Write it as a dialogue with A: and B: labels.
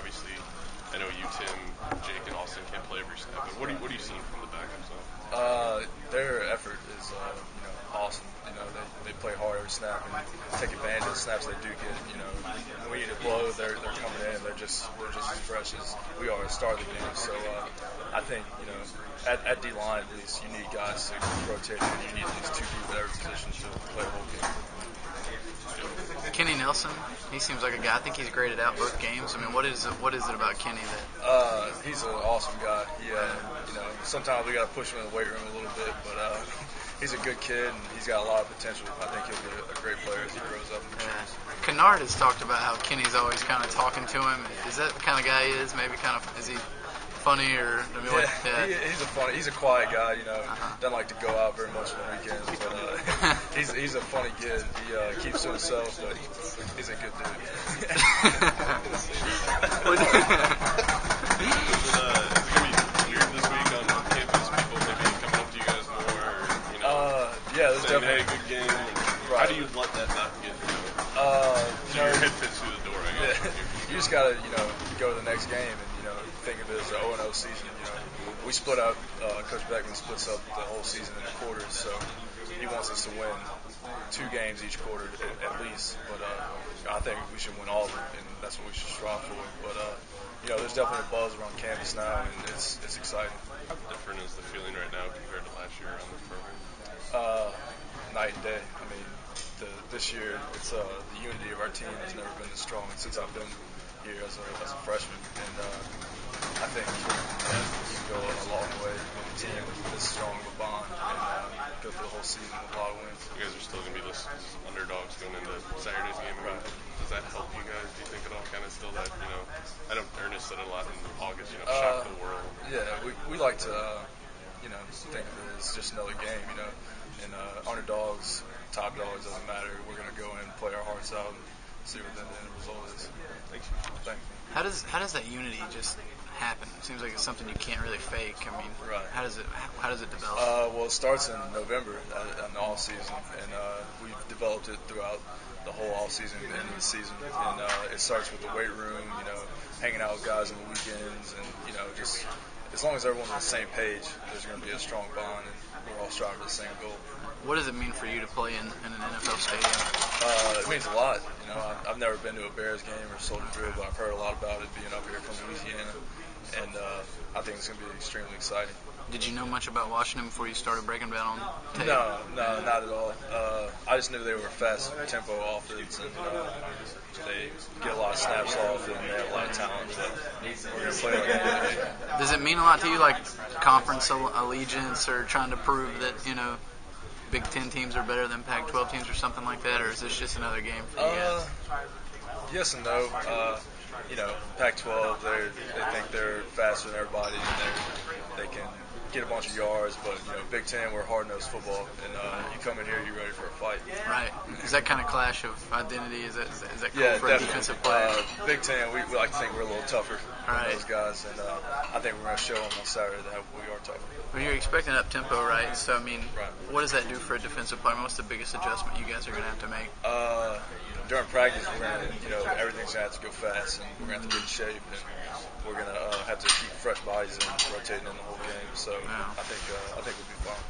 A: obviously, I know you, Tim, Jake, and Austin can't play every snap, but what are you seeing from the backup side?
B: Their effort is awesome. They play hard every snap and take advantage of the snaps they do get. When we need a blow, they're coming in and they're just as fresh as we are at the start of the game. So I think at D line at least you need guys to rotate in. You need at least two deep at every position to play the whole game.
C: Kenny Nelson, he seems like a guy. I think he's graded out both games. I mean, what is it about Kenny that?
B: He's an awesome guy. Sometimes we got to push him in the weight room a little bit, but he's a good kid and he's got a lot of potential. I think he'll be a great player as he grows up.
C: Kennard has talked about how Kenny's always kind of talking to him. Is that the kind of guy he is? Maybe is he funny or? I mean,
B: he's a quiet guy. Doesn't like to go out very much on the weekends, but he's a funny kid. He keeps to himself, but he's a good dude. Yeah, there's definitely
A: a good game.
B: Right.
A: How do you let that not get so your head fits through the door? I guess.
B: Yeah. You just gotta go to the next game and think of it as an 0-0 season. We split up. Coach Beckman splits up the whole season into quarters, so he wants us to win 2 games each quarter at least. But I think we should win all of them, and that's what we should strive for. But there's definitely a buzz around campus now, and it's exciting.
A: How different is the feeling right now compared to last year around this program?
B: Night and day. I mean, this year it's the unity of our team has never been this strong since I've been here as a freshman, and I think you can go a long way with a team with this strong of a bond and go through the whole season with a lot of wins.
A: You guys are still going to be those underdogs going into Saturday's game.
B: Right.
A: Does that help you guys? Do you think at all? Kind of still that I know Ernest said a lot in August. Shock the world.
B: Yeah, we like to think of it as just another game. And underdogs, top dogs, doesn't matter. We're going to go in and play our hearts out and see what the end result is.
A: Thanks.
C: How does that unity just happen? It seems like it's something you can't really fake. I mean,
B: right.
C: How does it develop?
B: Well, it starts in November in the off season, and we've developed it throughout the whole off season and into the season. And it starts with the weight room, hanging out with guys on the weekends, and just as long as everyone's on the same page, there's going to be a strong bond, and we're all striving for the same goal.
C: What does it mean for you to play in an NFL stadium?
B: It means a lot. I've never been to a Bears game or Soldier Drill, but I've heard a lot about it being up here from Louisiana, and I think it's going to be extremely exciting.
C: Did you know much about Washington before you started breaking down on tape?
B: No, not at all. I just knew they were a fast tempo offense, and they get a lot of snaps off, and they have a lot of talent. But we're going to play like that.
C: Does it mean a lot to you, like conference allegiance, or trying to prove that Big Ten teams are better than Pac-12 teams, or something like that, or is this just another game for you guys?
B: Yes and no. Pac-12, they think they're faster than everybody, and they can get a bunch of yards. But Big Ten, we're hard-nosed football, and you come in here, you're ready for a fight.
C: Right. Is that kind of clash of identity? Is that cool for
B: definitely.
C: a defensive player?
B: Big Ten, we like to think we're a little tougher than those guys, and I think we're going to show them on Saturday that we are tougher.
C: Well, you're expecting up tempo, right? So I mean,
B: right.
C: What does that do for a defensive player? What's the biggest adjustment you guys are going to have to make?
B: During practice, we're going to, everything's going to have to go fast, and we're going to have to get in shape, and we're going to have to keep fresh bodies in, rotating in the whole game. So I think we'll be fine.